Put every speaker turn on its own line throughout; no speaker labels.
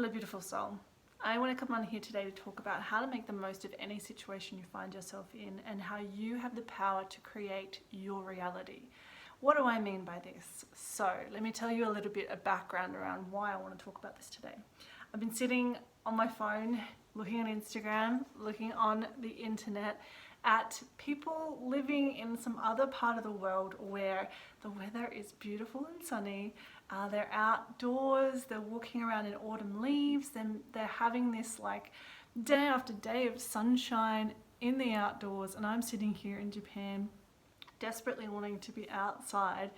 Hello beautiful soul. I want to come on here today to talk about how to make the most of any situation you find yourself in and how you have the power to create your reality. What do I mean by this? So let me tell you a little bit of background around why I want to talk about this today. I've been sitting on my phone, looking at Instagram, looking on the internet at people living in some other part of the world where the weather is beautiful and sunny. They're outdoors, they're walking around in autumn leaves, then they're having this like day after day of sunshine in the outdoors, and I'm sitting here in Japan desperately wanting to be outside,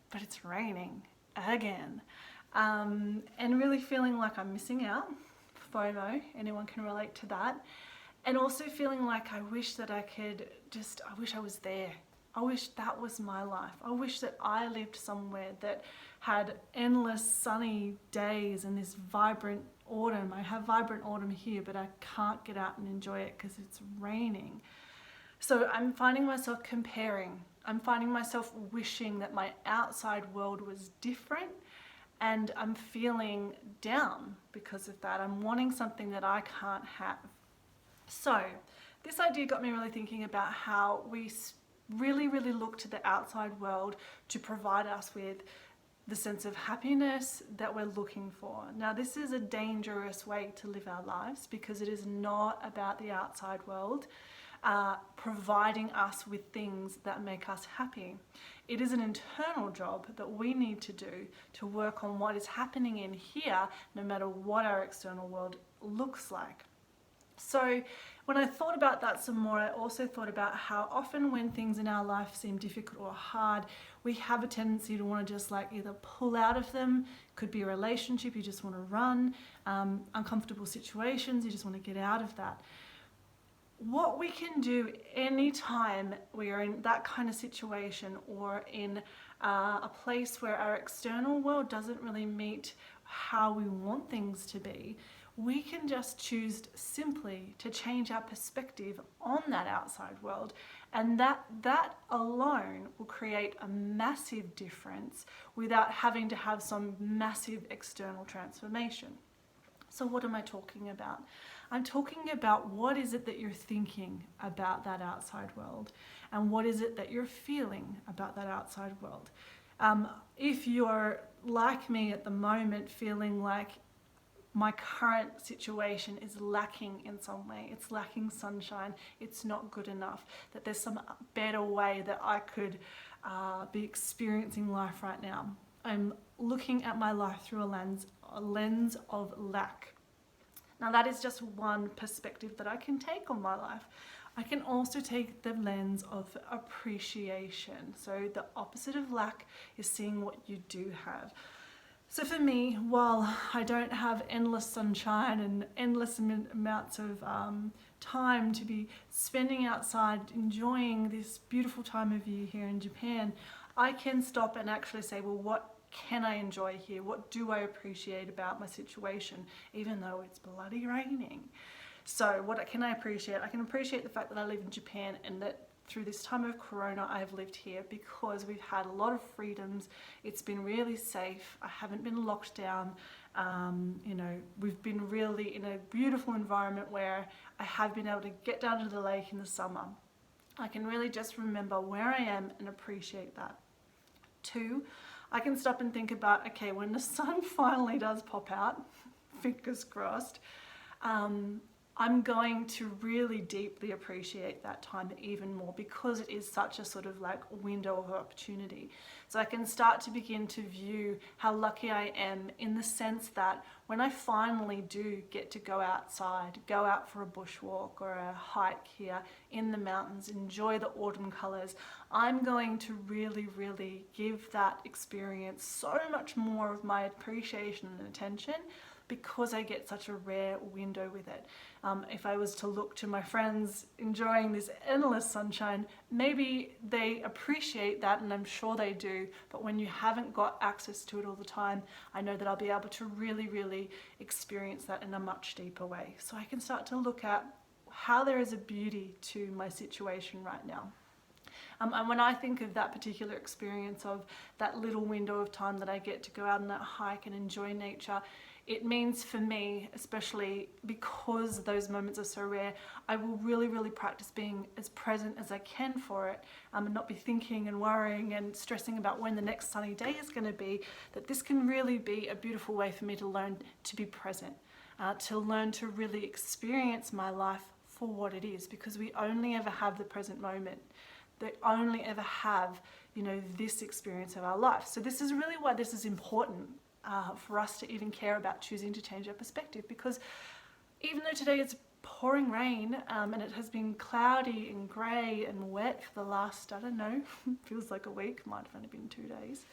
but it's raining again, and really feeling like I'm missing out. FOMO, anyone can relate to that. And also feeling like I wish that I wish I was there. I wish that was my life. I wish that I lived somewhere that had endless sunny days and this vibrant autumn. I have vibrant autumn here, but I can't get out and enjoy it because it's raining. So I'm finding myself comparing. I'm finding myself wishing that my outside world was different, and I'm feeling down because of that. I'm wanting something that I can't have. So this idea got me really thinking about how we really look to the outside world to provide us with the sense of happiness that we're looking for. Now, this is a dangerous way to live our lives because it is not about the outside world providing us with things that make us happy. It is an internal job that we need to do to work on what is happening in here, no matter what our external world looks like. So when I thought about that some more, I also thought about how often when things in our life seem difficult or hard, we have a tendency to want to just like either pull out of them. Could be a relationship, you just want to run, uncomfortable situations, you just want to get out of that. What we can do anytime we are in that kind of situation or in a place where our external world doesn't really meet how we want things to be, we can just choose simply to change our perspective on that outside world, and that alone will create a massive difference without having to have some massive external transformation. So what am I talking about? I'm talking about what is it that you're thinking about that outside world, and what is it that you're feeling about that outside world. If you're like me at the moment, feeling like my current situation is lacking in some way, it's lacking sunshine, it's not good enough, that there's some better way that I could be experiencing life right now. I'm looking at my life through a lens of lack. Now that is just one perspective that I can take on my life. I can also take the lens of appreciation. So the opposite of lack is seeing what you do have. So for me, while I don't have endless sunshine and endless amounts of time to be spending outside enjoying this beautiful time of year here in Japan, I can stop and actually say, well, what can I enjoy here? What do I appreciate about my situation, even though it's bloody raining? So what can I appreciate? I can appreciate the fact that I live in Japan and that through this time of Corona, I've lived here because we've had a lot of freedoms. It's been really safe. I haven't been locked down. We've been really in a beautiful environment where I have been able to get down to the lake in the summer. I can really just remember where I am and appreciate that. 2, I can stop and think about, okay, when the sun finally does pop out, fingers crossed, I'm going to really deeply appreciate that time even more because it is such a sort of like window of opportunity. So I can start to begin to view how lucky I am in the sense that when I finally do get to go outside, go out for a bushwalk or a hike here in the mountains, enjoy the autumn colors, I'm going to really give that experience so much more of my appreciation and attention because I get such a rare window with it. If I was to look to my friends enjoying this endless sunshine, maybe they appreciate that, and I'm sure they do, but when you haven't got access to it all the time, I know that I'll be able to really experience that in a much deeper way. So I can start to look at how there is a beauty to my situation right now. And when I think of that particular experience of that little window of time that I get to go out on that hike and enjoy nature, It means for me, especially because those moments are so rare, I will really, really practice being as present as I can for it, and not be thinking and worrying and stressing about when the next sunny day is going to be, that this can really be a beautiful way for me to learn to be present, to learn to really experience my life for what it is, because we only ever have the present moment. They only ever have, this experience of our life. So this is really why this is important for us to even care about choosing to change our perspective, because even though today it's pouring rain and it has been cloudy and grey and wet for the last, I don't know, feels like a week, might have only been 2 days,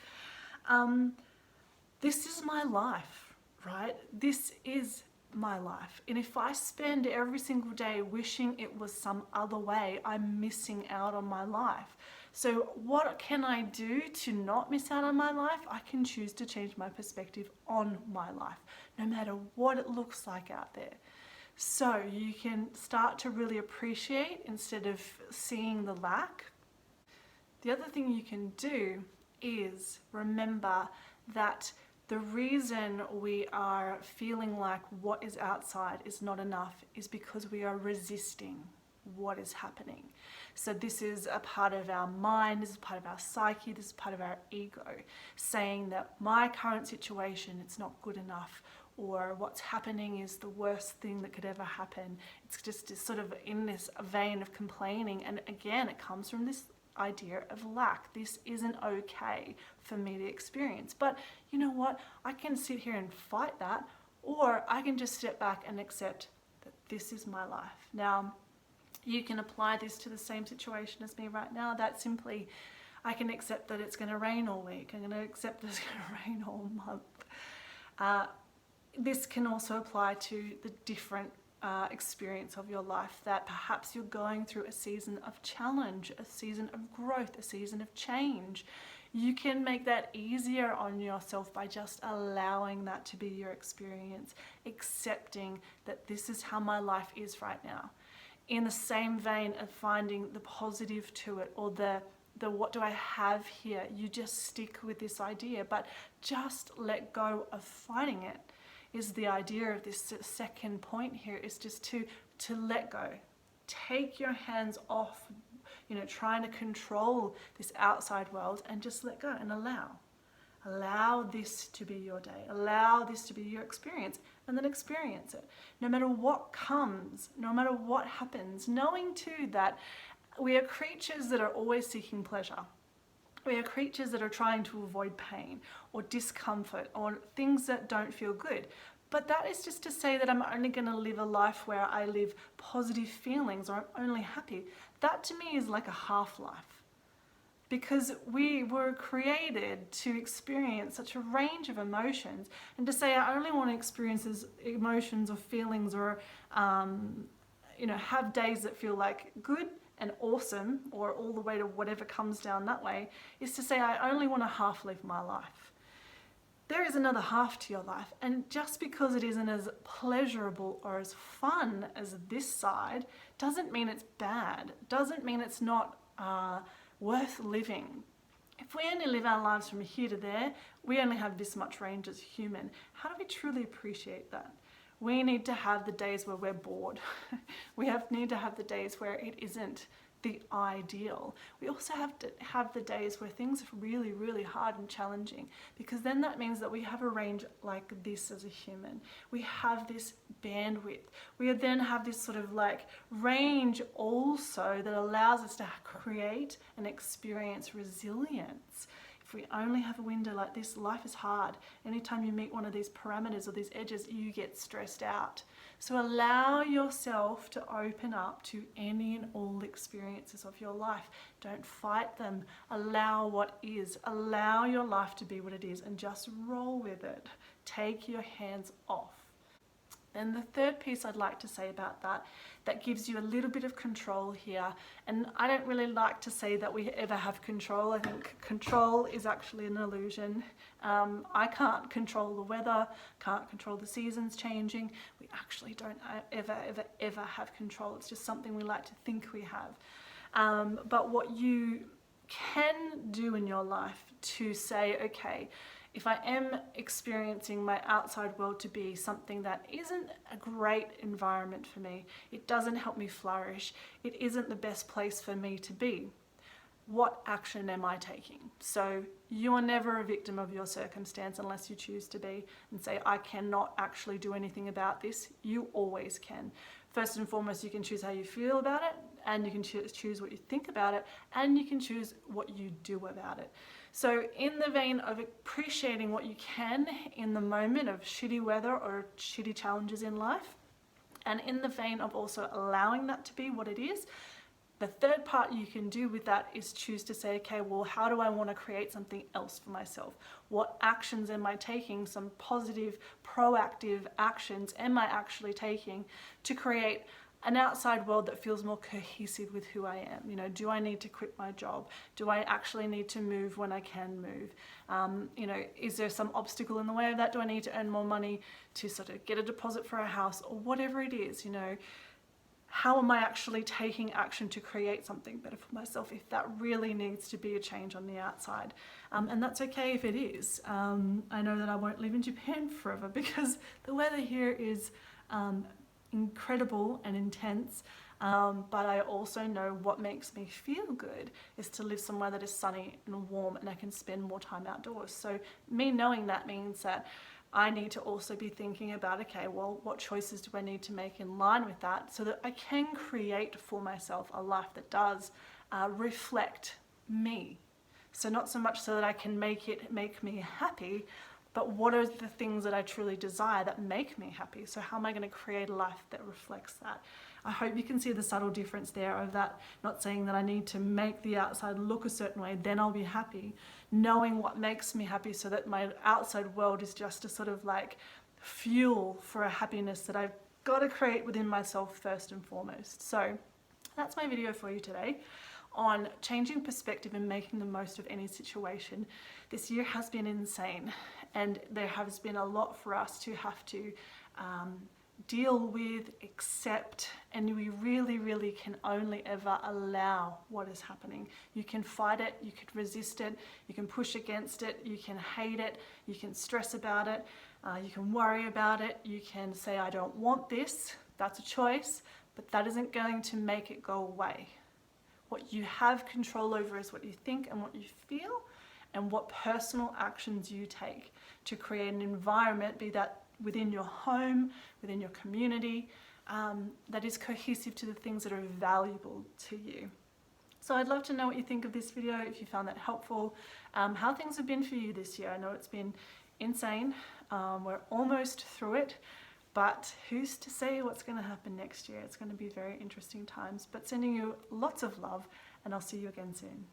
this is my life, right? This is my life. And if I spend every single day wishing it was some other way, I'm missing out on my life. So what can I do to not miss out on my life? I can choose to change my perspective on my life, no matter what it looks like out there. So you can start to really appreciate instead of seeing the lack. The other thing you can do is remember that the reason we are feeling like what is outside is not enough is because we are resisting what is happening. So this is a part of our mind, this is part of our psyche, this is part of our ego, saying that my current situation, it's not good enough, or what's happening is the worst thing that could ever happen. It's just sort of in this vein of complaining. And again, it comes from this idea of lack. This isn't okay for me to experience. But you know what? I can sit here and fight that, or I can just step back and accept that this is my life. Now, you can apply this to the same situation as me right now. That simply, I can accept that it's going to rain all week. I'm going to accept that it's going to rain all month. This can also apply to the different experience of your life, that perhaps you're going through a season of challenge, a season of growth, a season of change. You can make that easier on yourself by just allowing that to be your experience, accepting that this is how my life is right now. In the same vein of finding the positive to it, or the what do I have here, you just stick with this idea, but just let go of fighting it. Is the idea of this second point here, is just to let go. Take your hands off, trying to control this outside world, and just let go and allow. Allow this to be your day. Allow this to be your experience, and then experience it. No matter what comes, no matter what happens, knowing too that we are creatures that are always seeking pleasure. We are creatures that are trying to avoid pain or discomfort or things that don't feel good. But that is just to say that I'm only going to live a life where I live positive feelings, or I'm only happy. That to me is like a half-life. Because we were created to experience such a range of emotions, and to say I only want to experience emotions or feelings, or have days that feel like good and awesome, or all the way to whatever comes down that way, is to say I only want to half live my life. There is another half to your life, and just because it isn't as pleasurable or as fun as this side doesn't mean it's bad, doesn't mean it's not worth living. If we only live our lives from here to there, we only have this much range as human. How do we truly appreciate that? We need to have the days where we're bored. We need to have the days where it isn't the ideal. We also have to have the days where things are really, really hard and challenging, because then that means that we have a range like this as a human. We have this bandwidth. We then have this sort of like range also that allows us to create and experience resilience. If we only have a window like this, life is hard. Anytime you meet one of these parameters or these edges, you get stressed out. So allow yourself to open up to any and all experiences of your life. Don't fight them. Allow what is. Allow your life to be what it is, and just roll with it. Take your hands off. Then the third piece I'd like to say about that gives you a little bit of control here. And I don't really like to say that we ever have control. I think control is actually an illusion. I can't control the weather, can't control the seasons changing. We actually don't ever have control. It's just something we like to think we have. But what you can do in your life to say, okay, If I am experiencing my outside world to be something that isn't a great environment for me, it doesn't help me flourish, it isn't the best place for me to be, what action am I taking? So you are never a victim of your circumstance unless you choose to be and say, I cannot actually do anything about this. You always can. First and foremost, you can choose how you feel about it, and you can choose what you think about it, and you can choose what you do about it. So in the vein of appreciating what you can in the moment of shitty weather or shitty challenges in life, and in the vein of also allowing that to be what it is, the third part you can do with that is choose to say, okay, well, how do I want to create something else for myself? What actions am I taking? Some positive, proactive actions am I actually taking to create an outside world that feels more cohesive with who I am? You know, do I need to quit my job? Do I actually need to move when I can move? You know, is there some obstacle in the way of that? Do I need to earn more money to sort of get a deposit for a house, or whatever it is? You know, how am I actually taking action to create something better for myself if that really needs to be a change on the outside? And that's okay if it is. I know that I won't live in Japan forever because the weather here is incredible and intense, but I also know what makes me feel good is to live somewhere that is sunny and warm and I can spend more time outdoors. So me knowing that means that I need to also be thinking about, okay, well, what choices do I need to make in line with that so that I can create for myself a life that does reflect me. So not so much so that I can make me happy, but what are the things that I truly desire that make me happy? So how am I going to create a life that reflects that? I hope you can see the subtle difference there of that, not saying that I need to make the outside look a certain way, then I'll be happy. Knowing what makes me happy so that my outside world is just a sort of like fuel for a happiness that I've got to create within myself first and foremost. So that's my video for you today on changing perspective and making the most of any situation. This year has been insane, and there has been a lot for us to have to deal with, accept, and we really can only ever allow what is happening. You can fight it, you can resist it, you can push against it, you can hate it, you can stress about it, you can worry about it, you can say, I don't want this. That's a choice, but that isn't going to make it go away. What you have control over is what you think and what you feel, and what personal actions you take to create an environment, be that within your home, within your community, that is cohesive to the things that are valuable to you. So I'd love to know what you think of this video, if you found that helpful, how things have been for you this year. I know it's been insane. We're almost through it, but who's to say what's going to happen next year? It's going to be very interesting times, but sending you lots of love, and I'll see you again soon.